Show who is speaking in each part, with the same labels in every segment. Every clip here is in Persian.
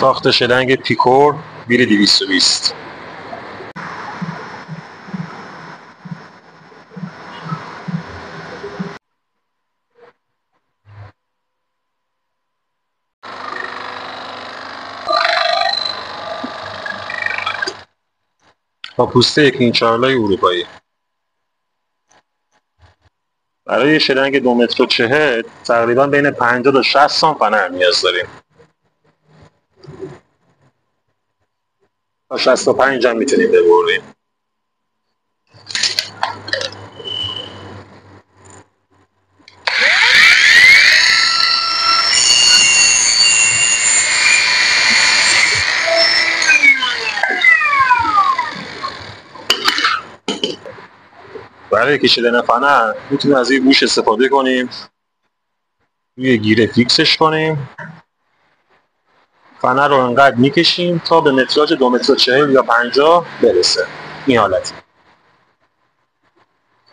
Speaker 1: ساخت شلنگ پیکور بیل 220. با پوسته کینچارلای اروپایی. برای شلنگ 2 متر و 40 تقریبا بین 50 تا 60 سانت فنر نیاز داریم. تا 65 هم میتونیم ببریم. برای کشیدن فنر میتونیم از این بوش استفاده کنیم، روی گیره فیکسش کنیم. فنر رو انقدر میکشیم تا به متراژ 2 متر و 40 یا 50 برسه. این حالت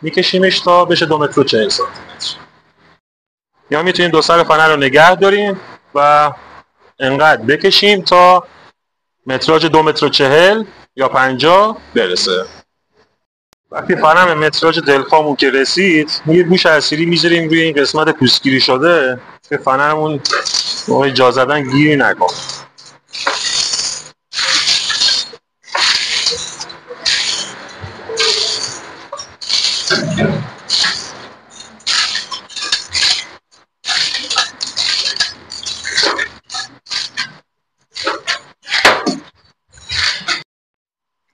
Speaker 1: میکشیمش تا بشه 2 متر و 40 سانتی متر. یا میتونیم دو سر فنر رو نگه داریم و انقدر بکشیم تا متراژ 2 متر و 40 یا 50 برسه. وقتی فنر به متراژ دلخامون که رسید، یه گوش اسیری میذاریم روی این قسمت پوستگیری شده که فنرمون موقع جا زدن گیری نکنه.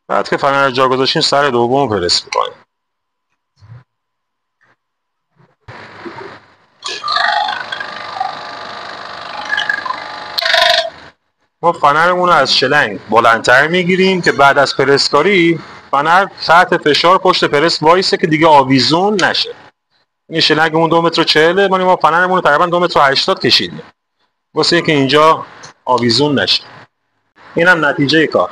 Speaker 1: بعد که فنر رو جا گذاشتیم سر دوم پرس میکنیم. ما فنرمون رو از شلنگ بلندتر میگیریم که بعد از پرسکاری فنر تحت فشار پشت پرس وایسه که دیگه آویزون نشه. این شلنگمون 2 متر و 40 ما فنرمون رو تقریبا 2 متر و 80 کشیدیم واسه اینکه اینجا آویزون نشه. اینم نتیجه کار.